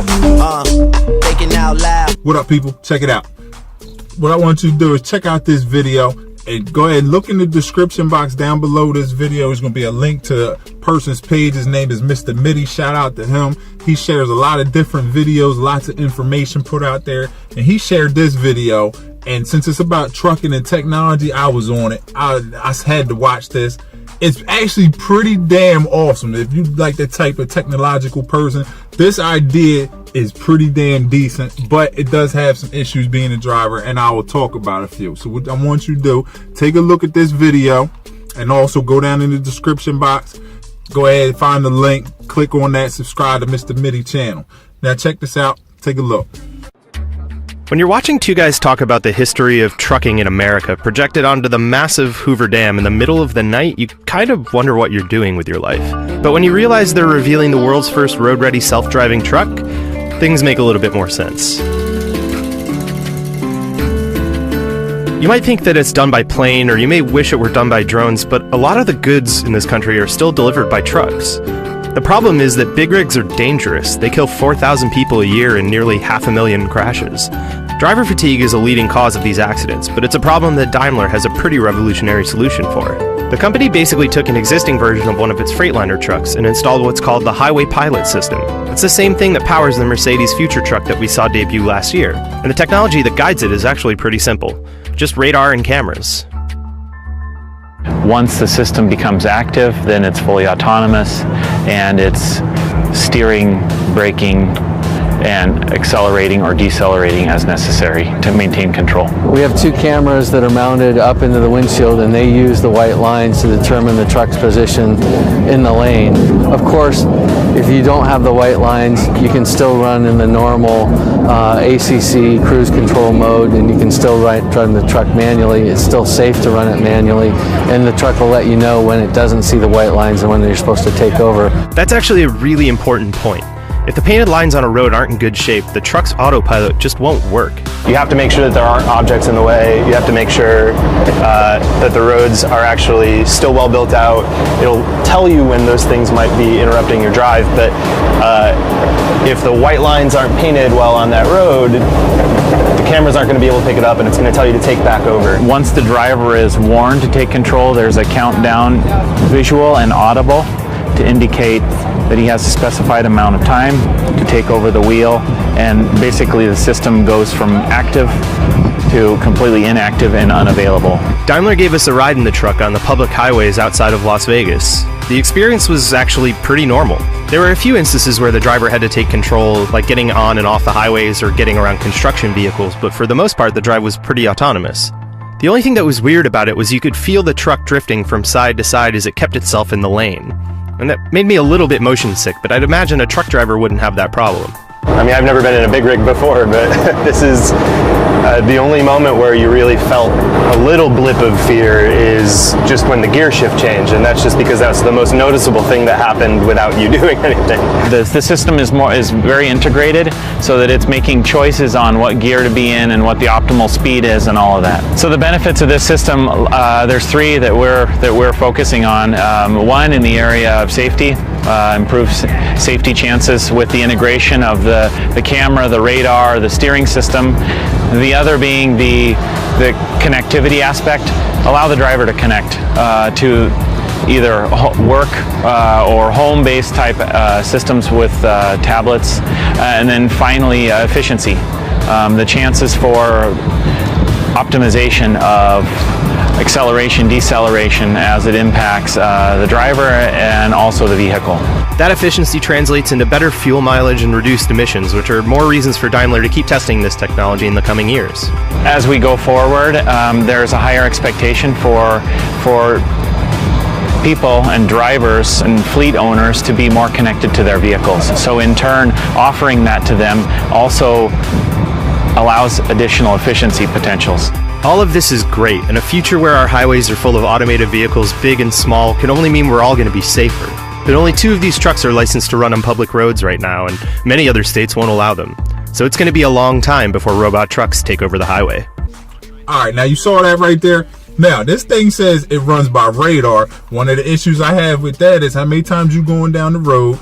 Thinking out loud. What up, people? Check it out. What I want you to do is check out this video and go ahead and look in the description box down below this video. There's going to be a link to a person's page. His name is Mr. Mitty. Shout out to him. He shares a lot of different videos, lots of information put out there. And he shared this video. And since it's about trucking and technology, I was on it. I had to watch this. It's actually pretty damn awesome. If you like that type of technological person, this idea is pretty damn decent, but it does have some issues being a driver, and I will talk about a few. So what I want you to do, take a look at this video and also go down in the description box. Go ahead and find the link, click on that, subscribe to Mr. Mitty channel. Now check this out, take a look. When you're watching two guys talk about the history of trucking in America projected onto the massive Hoover Dam in the middle of the night, you kind of wonder what you're doing with your life. But when you realize they're revealing the world's first road-ready self-driving truck, things make a little bit more sense. You might think that it's done by plane, or you may wish it were done by drones, but a lot of the goods in this country are still delivered by trucks. The problem is that big rigs are dangerous. They kill 4,000 people a year in nearly 500,000 crashes. Driver fatigue is a leading cause of these accidents, but it's a problem that Daimler has a pretty revolutionary solution for. The company basically took an existing version of one of its Freightliner trucks and installed what's called the Highway Pilot System. It's the same thing that powers the Mercedes future truck that we saw debut last year, and the technology that guides it is actually pretty simple. Just radar and cameras. Once the system becomes active, then it's fully autonomous, and it's steering, braking, and accelerating or decelerating as necessary to maintain control. We have two cameras that are mounted up into the windshield, and they use the white lines to determine the truck's position in the lane. Of course, if you don't have the white lines, you can still run in the normal ACC cruise control mode, and you can still run the truck manually. It's still safe to run it manually, and the truck will let you know when it doesn't see the white lines and when you're supposed to take over. That's actually a really important point. If the painted lines on a road aren't in good shape, the truck's autopilot just won't work. You have to make sure that there aren't objects in the way. You have to make sure that the roads are actually still well built out. It'll tell you when those things might be interrupting your drive, but if the white lines aren't painted well on that road, the cameras aren't going to be able to pick it up, and it's going to tell you to take back over. Once the driver is warned to take control, there's a countdown, visual and audible, to indicate that he has a specified amount of time to take over the wheel, and basically the system goes from active to completely inactive and unavailable. Daimler gave us a ride in the truck on the public highways outside of Las Vegas. The experience was actually pretty normal. There were a few instances where the driver had to take control, like getting on and off the highways or getting around construction vehicles, but for the most part the drive was pretty autonomous. The only thing that was weird about it was you could feel the truck drifting from side to side as it kept itself in the lane. And that made me a little bit motion sick, but I'd imagine a truck driver wouldn't have that problem. I mean, I've never been in a big rig before, but this is the only moment where you really felt a little blip of fear is just when the gear shift changed, and that's just because that's the most noticeable thing that happened without you doing anything. The system is very integrated, so that it's making choices on what gear to be in and what the optimal speed is and all of that. So the benefits of this system, there's three that we're focusing on. One in the area of safety. Improve safety chances with the integration of the camera, the radar, the steering system. The other being the connectivity aspect. Allow the driver to connect to either work or home-based type systems with tablets. And then finally, efficiency. The chances for optimization of acceleration, deceleration as it impacts the driver and also the vehicle. That efficiency translates into better fuel mileage and reduced emissions, which are more reasons for Daimler to keep testing this technology in the coming years. As we go forward, there's a higher expectation for people and drivers and fleet owners to be more connected to their vehicles. So in turn, offering that to them also allows additional efficiency potentials. All of this is great, and a future where our highways are full of automated vehicles, big and small, can only mean we're all going to be safer. But only 2 of these trucks are licensed to run on public roads right now, and many other states won't allow them. So it's going to be a long time before robot trucks take over the highway. Alright, now you saw that right there. Now, this thing says it runs by radar. One of the issues I have with that is how many times you going down the road,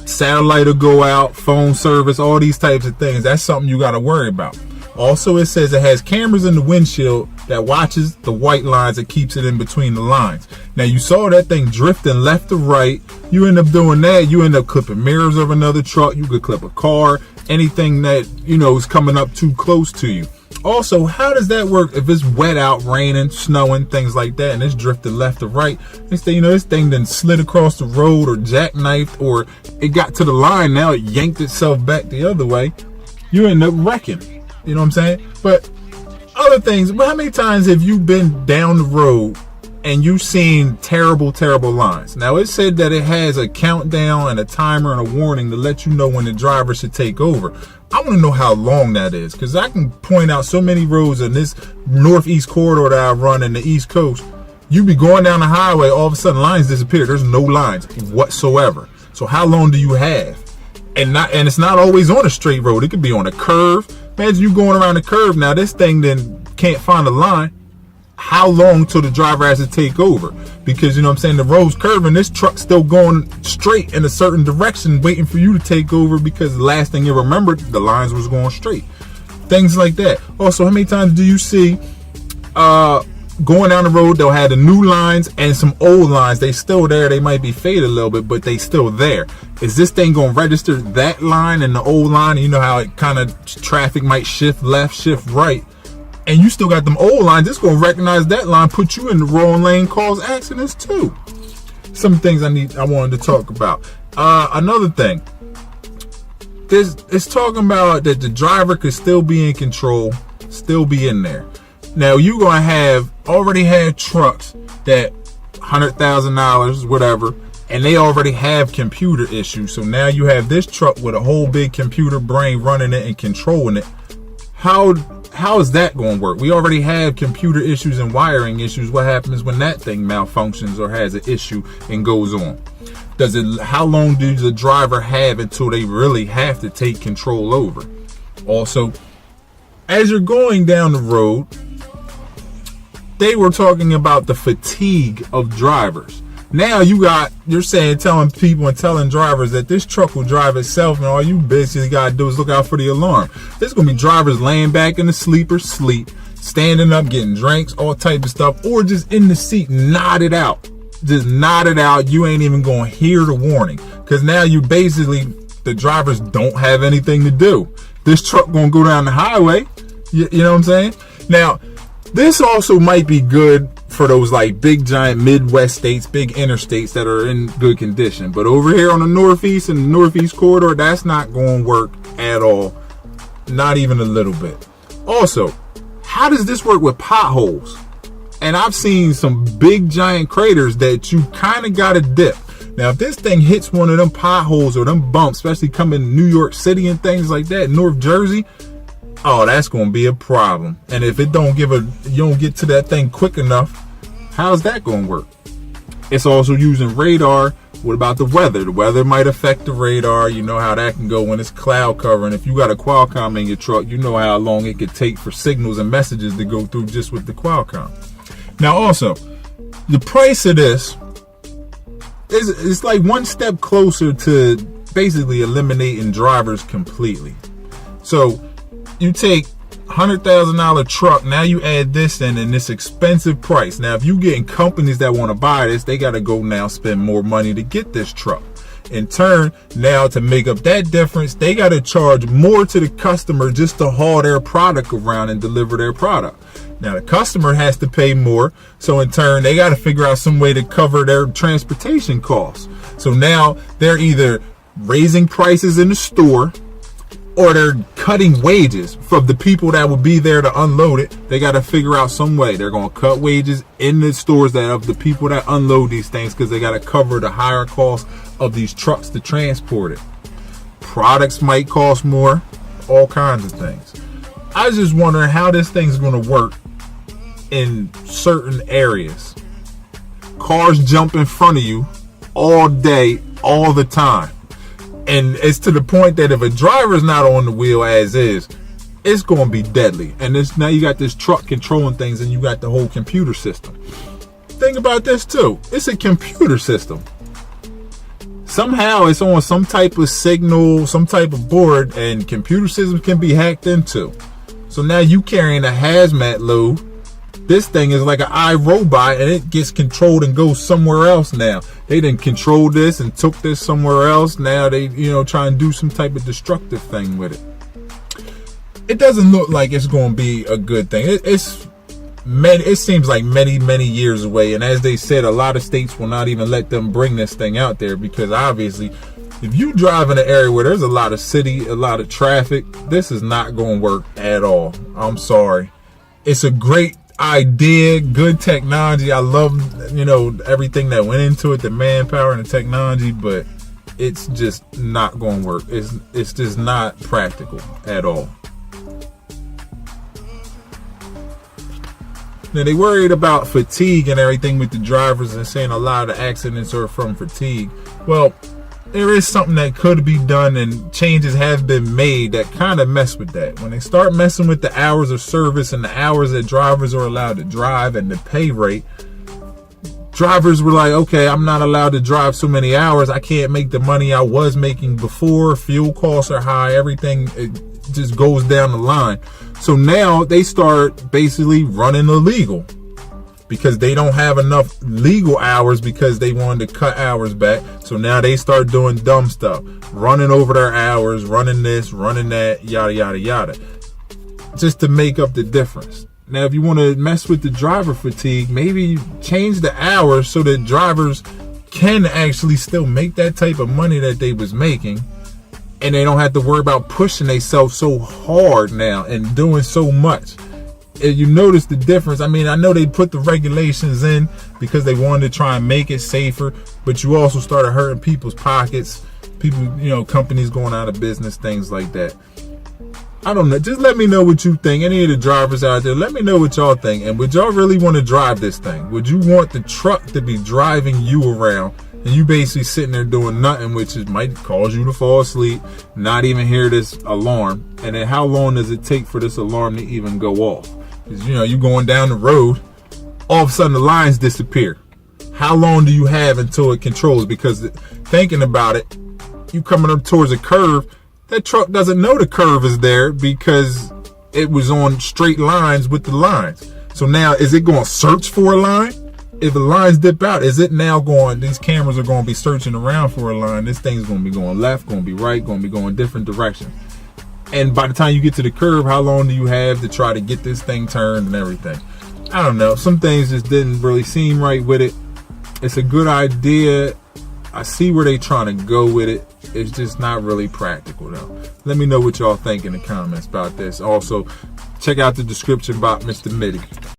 satellite will go out, phone service, all these types of things. That's something you got to worry about. Also, it says it has cameras in the windshield that watches the white lines and keeps it in between the lines. Now, you saw that thing drifting left to right. You end up doing that. You end up clipping mirrors of another truck. You could clip a car, anything that, you know, is coming up too close to you. Also, how does that work if it's wet out, raining, snowing, things like that, and it's drifting left to right? Next thing you know, this thing then slid across the road or jackknifed, or it got to the line. Now it yanked itself back the other way. You end up wrecking. You know what I'm saying? But other things, how many times have you been down the road and you've seen terrible, terrible lines? Now, it said that it has a countdown and a timer and a warning to let you know when the driver should take over. I want to know how long that is, because I can point out so many roads in this northeast corridor that I run in the East Coast. You be going down the highway, all of a sudden lines disappear. There's no lines whatsoever. So how long do you have? And it's not always on a straight road. It could be on a curve. Imagine you going around the curve. Now this thing then can't find a line. How long till the driver has to take over? Because, you know what I'm saying, the road's curving, this truck's still going straight in a certain direction waiting for you to take over, because the last thing you remembered, the lines was going straight. Things like that. Also, how many times do you see going down the road, they'll have the new lines and some old lines. They still there. They might be faded a little bit, but they still there. Is this thing going to register that line and the old line? You know how it kind of traffic might shift left, shift right, and you still got them old lines. It's going to recognize that line, put you in the wrong lane, cause accidents too. Some things I wanted to talk about. Another thing, it's talking about that the driver could still be in control, still be in there. Now, you're going to have already had trucks that $100,000, whatever, and they already have computer issues. So now you have this truck with a whole big computer brain running it and controlling it. How is that going to work? We already have computer issues and wiring issues. What happens when that thing malfunctions or has an issue and goes on? How long does the driver have until they really have to take control over? Also, as you're going down the road, they were talking about the fatigue of drivers. Now you're telling people and telling drivers that this truck will drive itself, and all you basically gotta do is look out for the alarm. There's gonna be drivers laying back in the sleeper, sleep, standing up, getting drinks, all type of stuff, or just in the seat, nodded out. Just nodded out. You ain't even gonna hear the warning, because now the drivers don't have anything to do. This truck gonna go down the highway. You know what I'm saying? Now, this also might be good for those like big giant Midwest states, big interstates that are in good condition. But over here on the Northeast and the Northeast corridor, that's not going to work at all. Not even a little bit. Also, how does this work with potholes? And I've seen some big giant craters that you kind of got to dip. Now, if this thing hits one of them potholes or them bumps, especially coming to New York City and things like that, North Jersey, oh, that's going to be a problem. And if it you don't get to that thing quick enough, how's that going to work? It's also using radar. What about the weather? The weather might affect the radar. You know how that can go when it's cloud cover. And if you got a Qualcomm in your truck, you know how long it could take for signals and messages to go through just with the Qualcomm. Now, also, the price of this is like one step closer to basically eliminating drivers completely. So, you take $100,000 truck, now you add this in and this expensive price. Now, if you getting companies that want to buy this, they got to go now spend more money to get this truck. In turn, now to make up that difference, they got to charge more to the customer just to haul their product around and deliver their product. Now, the customer has to pay more. So in turn, they got to figure out some way to cover their transportation costs. So now they're either raising prices in the store, or they're cutting wages from the people that will be there to unload it. They got to figure out some way. They're going to cut wages in the stores of the people that unload these things, because they got to cover the higher cost of these trucks to transport it. Products might cost more, all kinds of things. I was just wondering how this thing's going to work in certain areas. Cars jump in front of you all day, all the time. And it's to the point that if a driver's not on the wheel as is, it's going to be deadly. And now you got this truck controlling things, and you got the whole computer system. Think about this too. It's a computer system. somehow it's on some type of signal, some type of board, and computer systems can be hacked into. So now you carrying a hazmat load. This thing is like an iRobot, and it gets controlled and goes somewhere else now. They didn't control this and took this somewhere else. Now they, try and do some type of destructive thing with it. It doesn't look like it's going to be a good thing. It seems like many years away. And as they said, a lot of states will not even let them bring this thing out there, because obviously, if you drive in an area where there's a lot of a lot of traffic, this is not going to work at all. I'm sorry. It's a great idea, good technology. I love, everything that went into it, the manpower and the technology, but it's just not going to work. It's just not practical at all. Now, they worried about fatigue and everything with the drivers, and saying a lot of accidents are from fatigue. Well, there is something that could be done, and changes have been made that kind of mess with that. When they start messing with the hours of service and the hours that drivers are allowed to drive and the pay rate, drivers were like, okay, I'm not allowed to drive so many hours. I can't make the money I was making before. Fuel costs are high. Everything, it just goes down the line. So now they start basically running illegal, because they don't have enough legal hours, because they wanted to cut hours back. So now they start doing dumb stuff, running over their hours, running this, running that, yada, yada, yada, just to make up the difference. Now, if you want to mess with the driver fatigue, maybe change the hours so that drivers can actually still make that type of money that they was making, and they don't have to worry about pushing themselves so hard now and doing so much. If you notice the difference, I mean, I know they put the regulations in because they wanted to try and make it safer, but you also started hurting people's pockets, people, companies going out of business, things like that. I don't know. Just let me know what you think. Any of the drivers out there, let me know what y'all think. And would y'all really want to drive this thing? Would you want the truck to be driving you around, and you basically sitting there doing nothing, which might cause you to fall asleep, not even hear this alarm? And then how long does it take for this alarm to even go off? Because, you going down the road, all of a sudden the lines disappear. How long do you have until it controls? Because thinking about it, you coming up towards a curve, that truck doesn't know the curve is there because it was on straight lines with the lines. So now, is it going to search for a line? If the lines dip out, is it now going, these cameras are going to be searching around for a line. This thing's going to be going left, going to be right, going to be going different directions. And by the time you get to the curve, how long do you have to try to get this thing turned and everything? I don't know. Some things just didn't really seem right with it. It's a good idea. I see where they trying to go with it. It's just not really practical, though. Let me know what y'all think in the comments about this. Also, check out the description box, Mr. Mitty.